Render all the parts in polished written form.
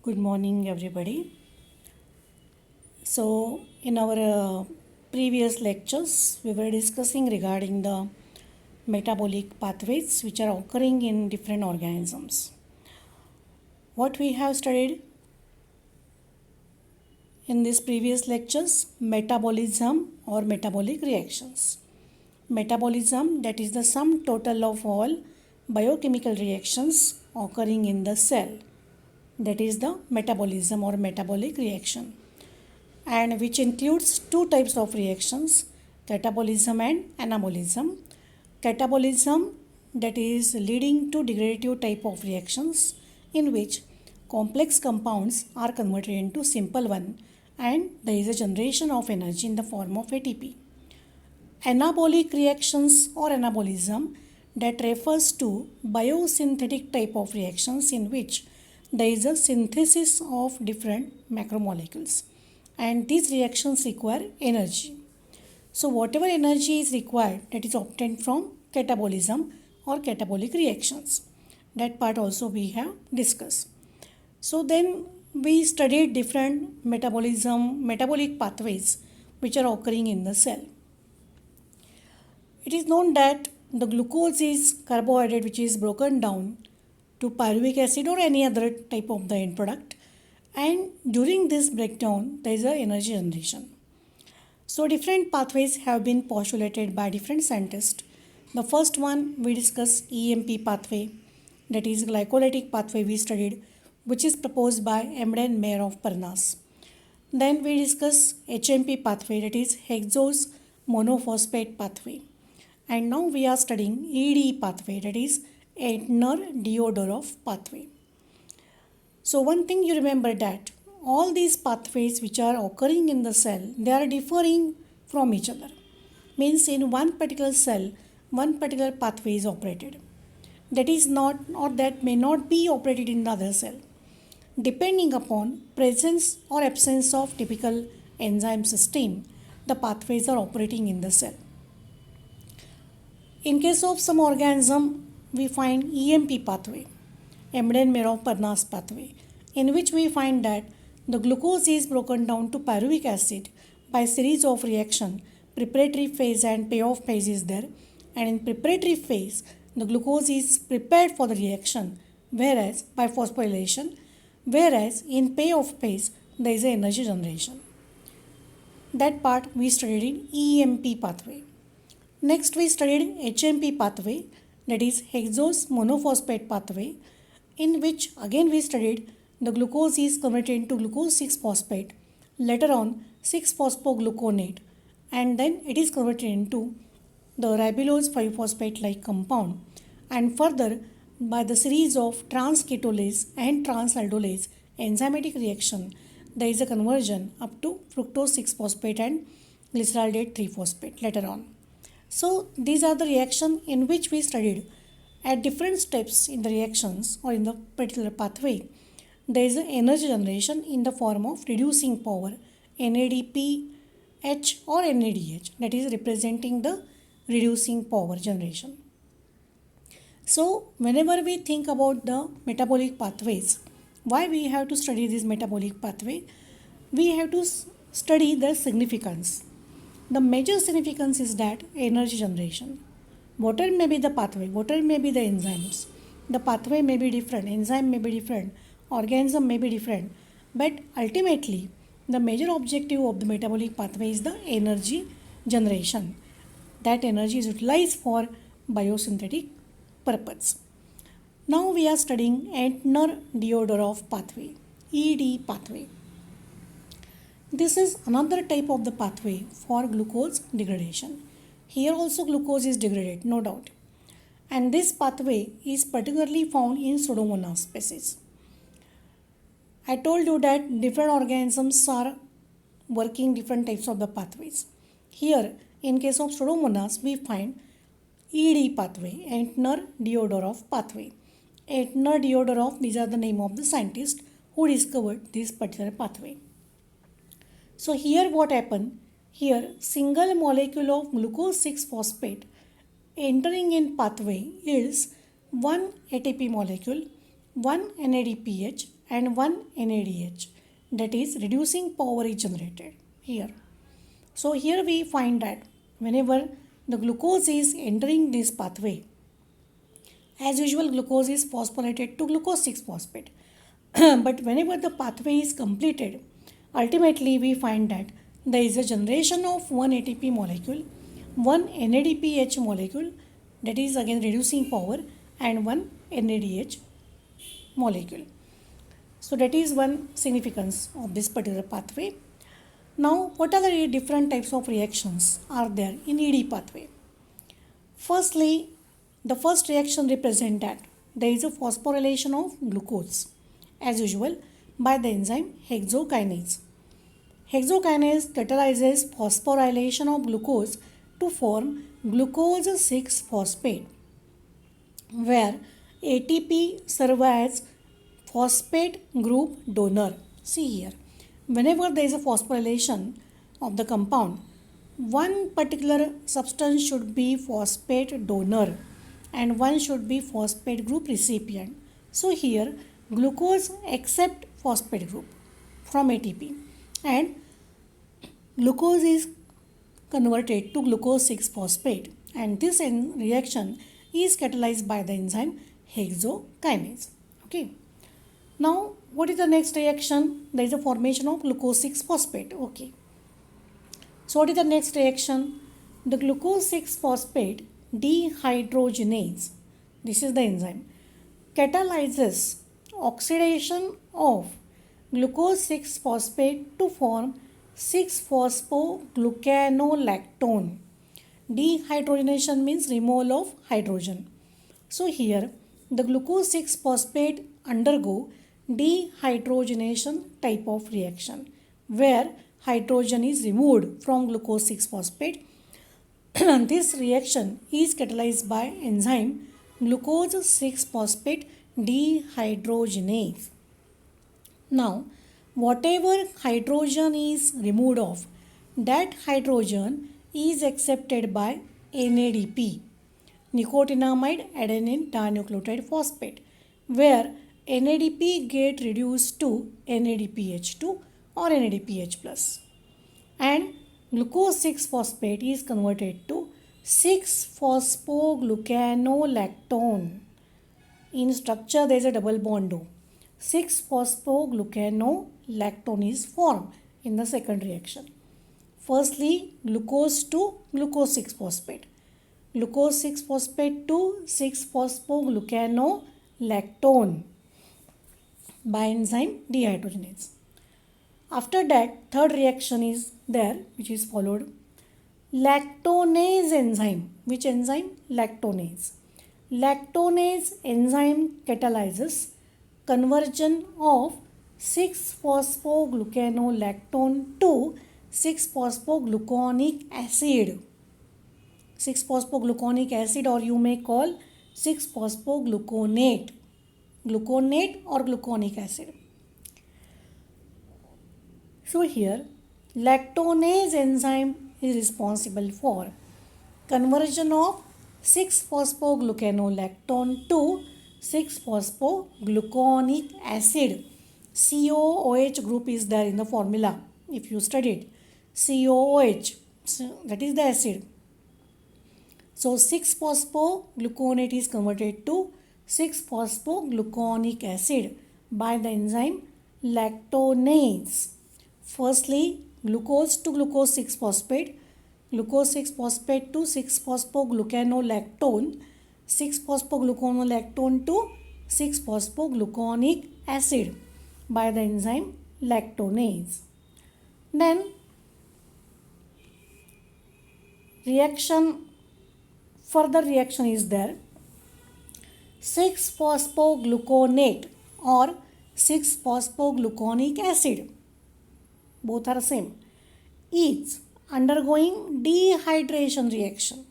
Good morning, everybody. So, in our previous lectures, we were discussing regarding the metabolic pathways which are occurring in different organisms. What we have studied in these previous lectures, metabolism or metabolic reactions. Metabolism, that is the sum total of all biochemical reactions occurring in the cell. That is the metabolism or metabolic reaction, and which includes two types of reactions, catabolism and anabolism. Catabolism, that is leading to degradative type of reactions in which complex compounds are converted into simple one and there is a generation of energy in the form of ATP. Anabolic reactions or anabolism, that refers to biosynthetic type of reactions in which there is a synthesis of different macromolecules and these reactions require energy. So whatever energy is required, that is obtained from catabolism or catabolic reactions. That part also we have discussed. So then we studied different metabolic pathways which are occurring in the cell. It is known that the glucose is carbohydrate which is broken down to pyruvic acid or any other type of the end product, and during this breakdown there is a energy generation. So different pathways have been postulated by different scientists. The first one we discuss EMP pathway, that is glycolytic pathway we studied, which is proposed by Emden Mayer of Parnas. Then we discuss HMP pathway, that is hexose monophosphate pathway. And now we are studying EDE pathway, that is Entner-Diodorov pathway. So one thing you remember that all these pathways which are occurring in the cell, they are differing from each other. Means in one particular cell, one particular pathway is operated. That is not, or that may not be operated in the other cell, depending upon presence or absence of typical enzyme system, the pathways are operating in the cell. In case of some organism, we find EMP pathway, Emden-Mayer of Parnas pathway, in which we find that the glucose is broken down to pyruvic acid by series of reaction. Preparatory phase and payoff phase is there, and in preparatory phase, the glucose is prepared for the reaction, whereas by phosphorylation, whereas in payoff phase, there is a energy generation. That part we studied in EMP pathway. Next we studied HMP pathway, that is hexose monophosphate pathway, in which again we studied the glucose is converted into glucose 6-phosphate, later on 6-phosphogluconate, and then it is converted into the ribulose 5-phosphate like compound, and further by the series of transketolase and transaldolase enzymatic reaction, there is a conversion up to fructose 6-phosphate and glyceraldate 3-phosphate later on. So these are the reactions in which we studied at different steps in the reactions or in the particular pathway. There is an energy generation in the form of reducing power, NADPH or NADH, that is representing the reducing power generation. So whenever we think about the metabolic pathways, why we have to study this metabolic pathway? We have to study their significance. The major significance is that energy generation. Whatever may be the pathway, whatever may be the enzymes, the pathway may be different, enzyme may be different, organism may be different, but ultimately the major objective of the metabolic pathway is the energy generation. That energy is utilized for biosynthetic purpose. Now we are studying Entner-Diodorov pathway, ED pathway. This is another type of the pathway for glucose degradation. Here also glucose is degraded, no doubt. And this pathway is particularly found in Pseudomonas species. I told you that different organisms are working different types of the pathways. Here, in case of Pseudomonas, we find ED pathway, Entner-Diodorov pathway. Entner-Diodorov, these are the name of the scientist who discovered this particular pathway. So here what happened? Here single molecule of glucose 6-phosphate entering in pathway yields one ATP molecule, one NADPH and one NADH. That is, reducing power is generated here. So here we find that whenever the glucose is entering this pathway, as usual glucose is phosphorylated to glucose 6-phosphate. But whenever the pathway is completed, ultimately we find that there is a generation of one ATP molecule, one NADPH molecule, that is again reducing power, and one NADH molecule. So that is one significance of this particular pathway. Now, what are the different types of reactions are there in ED pathway? Firstly, the first reaction represents that there is a phosphorylation of glucose, as usual, by the enzyme hexokinase. Hexokinase catalyzes phosphorylation of glucose to form glucose 6-phosphate, where ATP serves as phosphate group donor. See here, whenever there is a phosphorylation of the compound, one particular substance should be phosphate donor and one should be phosphate group recipient. So here glucose accept phosphate group from ATP and glucose is converted to glucose 6-phosphate, and this reaction is catalyzed by the enzyme hexokinase. Okay. Now what is the next reaction? There is a formation of glucose 6-phosphate. Okay. So what is the next reaction? The glucose 6-phosphate dehydrogenase, this is the enzyme, catalyzes oxidation of glucose 6-phosphate to form 6-phosphoglucanolactone. Dehydrogenation means removal of hydrogen. So here the glucose 6-phosphate undergo dehydrogenation type of reaction where hydrogen is removed from glucose 6-phosphate. This reaction is catalyzed by enzyme glucose 6-phosphate dehydrogenase. Now, whatever hydrogen is removed of, that hydrogen is accepted by NADP, nicotinamide adenine dinucleotide phosphate, where NADP get reduced to NADPH2 or NADPH plus, and glucose 6-phosphate is converted to 6-phosphoglucanolactone. In structure there is a double bond O. 6-phosphoglucanolactone is formed in the second reaction. Firstly, glucose to glucose 6-phosphate. Glucose 6-phosphate to 6-phosphoglucanolactone by enzyme dehydrogenase. After that, third reaction is there, which is followed. Lactonase enzyme. Which enzyme? Lactonase. Lactonase enzyme catalyzes conversion of 6-phosphoglucanolactone to 6-phosphogluconic acid. 6-phosphogluconic acid, or you may call 6-phosphogluconate. Gluconate or gluconic acid. So here lactonase enzyme is responsible for conversion of 6-phosphoglucanolactone to 6-phosphogluconic acid. COOH group is there in the formula if you studied. COOH, so that is the acid. So 6-phosphogluconate is converted to 6-phosphogluconic acid by the enzyme lactonase. Firstly, glucose to glucose 6-phosphate, glucose 6-phosphate to 6-phosphoglucanolactone, 6-phosphoglucanolactone to 6-phosphogluconic acid by the enzyme lactonase. Then further reaction is there. 6-phosphogluconate or 6-phosphogluconic acid, both are same, is undergoing dehydration reaction.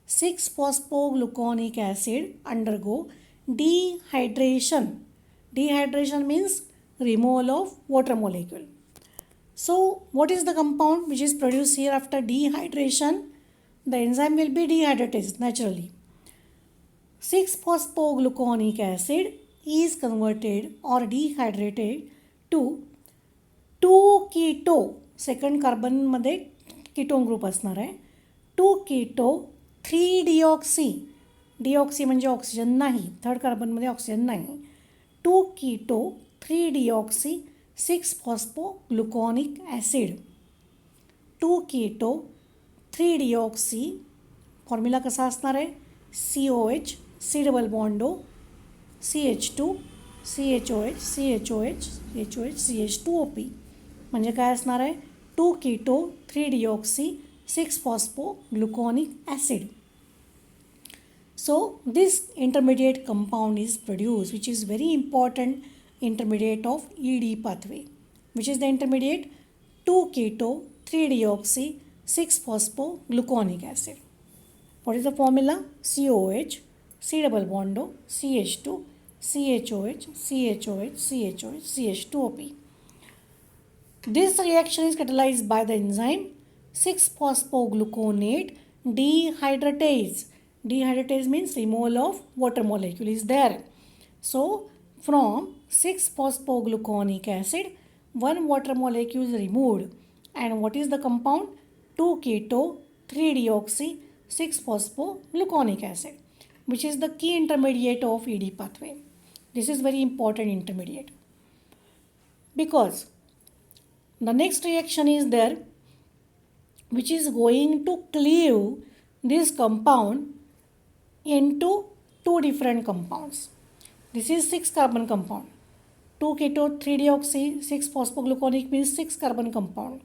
6-phosphogluconic acid undergo dehydration. Dehydration means removal of water molecule. So what is the compound which is produced here after dehydration? The enzyme will be dehydratase naturally. 6-phosphogluconic acid is converted or dehydrated to 2 keto. Second कार्बनमध्ये ketone group असणार आहे. 2 keto 3 deoxy. Deoxy म्हणजे oxygen नाही, third कार्बनमध्ये oxygen नाही. 2 keto 3 deoxy 6 phosphogluconic acid. 2 keto 3 डिऑक्सी formula कसा असणार आहे? COH, C double bond O, CH2, CHOH, CHOH, CHOH, CH2OP. म्हणजे काय असणार आहे? 2 keto 3 deoxy 6 phosphogluconic acid. So this intermediate compound is produced, which is very important intermediate of ED pathway. Which is the intermediate? 2 keto 3 deoxy 6 phosphogluconic acid. What is the formula? COH, C double bond O, CH2, CHOH, CHOH, CHOH, CH2OP. This reaction is catalyzed by the enzyme 6-phosphogluconate dehydratase. Dehydratase means removal of water molecule is there. So from 6-phosphogluconic acid, 1 water molecule is removed. And what is the compound? 2 keto 3 deoxy 6-phosphogluconic acid, which is the key intermediate of ED pathway. This is very important intermediate. Because the next reaction is there, which is going to cleave this compound into 2 different compounds. This is 6 carbon compound. 2 keto 3 deoxy 6 phosphogluconic means 6 carbon compound.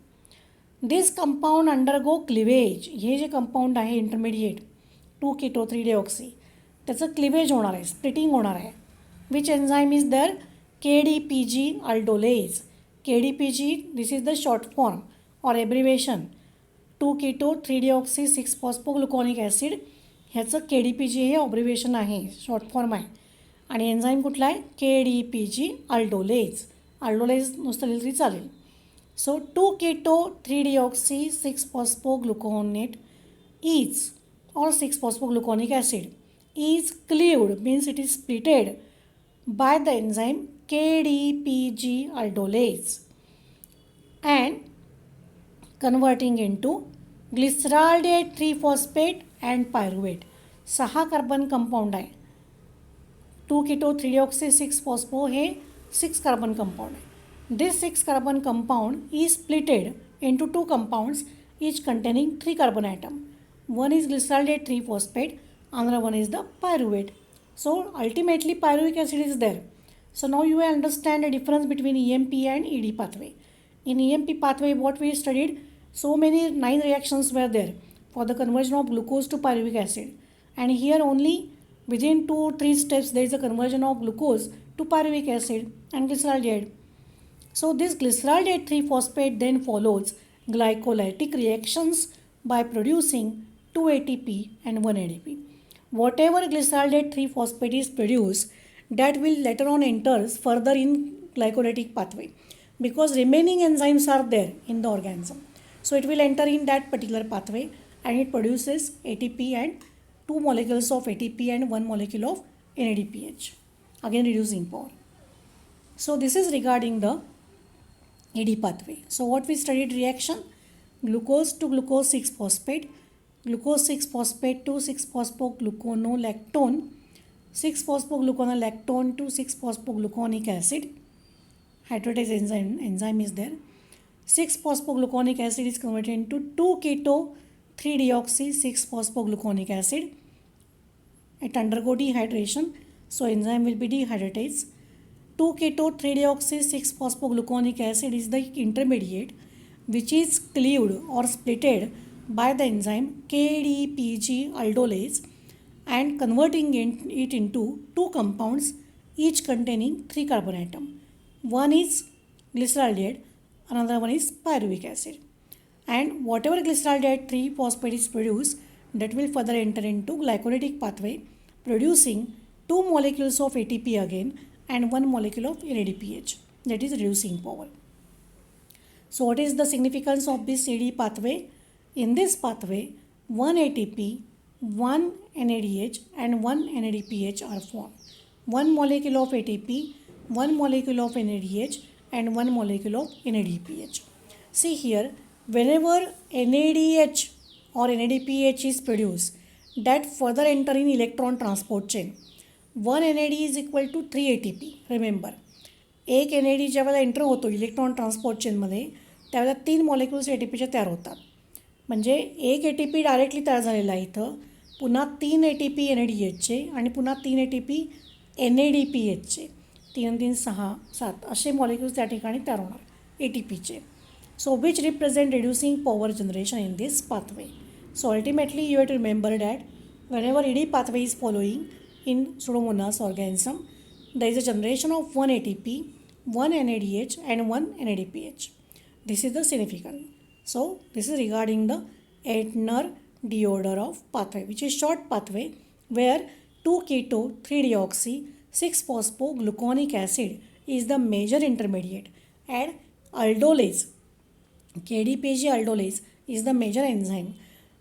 This compound undergo cleavage. हे जे compound आहे intermediate 2 keto 3 deoxy त्याचं cleavage होणार आहे, splitting होणार आहे. Which enzyme is there? KDPG aldolase. KDPG, this is the short form or abbreviation. 2 keto 3 deoxy 6 phosphogluconic acid ह्याचं KDPG हे ऑब्रिव्हिएशन आहे, शॉर्ट फॉर्म आहे. आणि एन्झाईम कुठला आहे? KDPG aldolase. aldolase नुसतं लिहिलं तरी चालेल. सो 2 keto 3 deoxy 6 phosphogluconate is or 6 phosphogluconic acid is cleaved, means it is splitted by the enzyme KDPG aldolase and converting into glyceraldehyde 3-phosphate and pyruvate. 6 carbon compound आहे. 2 keto 3 deoxy 6 phospho हे 6 carbon compound आहे. This 6 carbon compound is splitted into 2 compounds each containing 3 carbon atom. One is glyceraldehyde 3-phosphate, another one is the pyruvate. So ultimately pyruvic acid is there. So now you will understand the difference between EMP and ED pathway. In EMP pathway, what we studied, so many 9 reactions were there for the conversion of glucose to pyruvic acid. And here only within 2-3 steps there is a conversion of glucose to pyruvic acid and glyceraldehyde. So this glyceraldehyde 3-phosphate then follows glycolytic reactions by producing 2 ATP and 1 ADP. Whatever glyceraldehyde 3-phosphate is produced, that will later on enters further in glycolytic pathway, because remaining enzymes are there in the organism. So it will enter in that particular pathway and it produces ATP and 2 molecules of ATP and 1 molecule of NADPH, again reducing power. So this is regarding the ED pathway. So what we studied reaction, glucose to glucose 6-phosphate, glucose 6-phosphate to 6-phosphogluconolactone, 6-phosphogluconolactone to 6-phosphogluconic acid. Hydratase enzyme is there. 6-phosphogluconic acid is converted into 2 keto 3 deoxy 6-phosphogluconic acid. It undergo dehydration, so enzyme will be dehydratase. 2 keto 3 deoxy 6-phosphogluconic acid is the intermediate which is cleaved or splitted by the enzyme KDPG aldolase and converting it into 2 compounds each containing 3 carbon atom. One is glyceraldehyde, another one is pyruvic acid. And whatever glyceraldehyde 3-phosphate is produced, that will further enter into glycolytic pathway, producing 2 molecules of ATP again and 1 molecule of NADPH, that is reducing power. So what is the significance of this ED pathway? In this pathway, 1 ATP, 1 NADH and 1 NADPH are formed. 1 molecule of ATP, 1 molecule of NADH and 1 molecule of NADPH. See here, whenever NADH or NADPH is produced, that further enter in electron transport chain. 1 NAD is equal to 3 ATP. Remember, एक NAD ज्या वेळेला enter होतो electron transport चेनमध्ये त्यावेळेला 3 molecules ATPचे तयार होतात. म्हणजे एक ATP directly तयार झालेला आहे इथं, पुन्हा 3 ATP NADHचे आणि पुन्हा 3 ATP NADPHचे, 3 3 6 7 असे मॉलिक्युल्स त्या ठिकाणी तयार होणार ATPचे. So which represent reducing power generation in this pathway. So ultimately you have to remember that whenever ED pathway is following in Pseudomonas organism, there is a generation of 1 ATP, 1 NADH and 1 NADPH. This is the significant. So this is regarding the Aetner-Diorder of pathway, which is short pathway where 2-keto, 3-deoxy, 6-phosphogluconic acid is the major intermediate and aldolase, KDPG aldolase is the major enzyme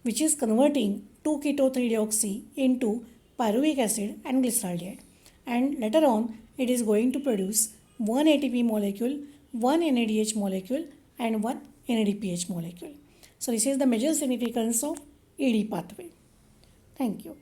which is converting 2-keto, 3-deoxy into pyruvic acid and glyceraldehyde, and later on it is going to produce 1 ATP molecule, 1 NADH molecule and 1 NADPH molecule. So this is the major significance of ED pathway. Thank you.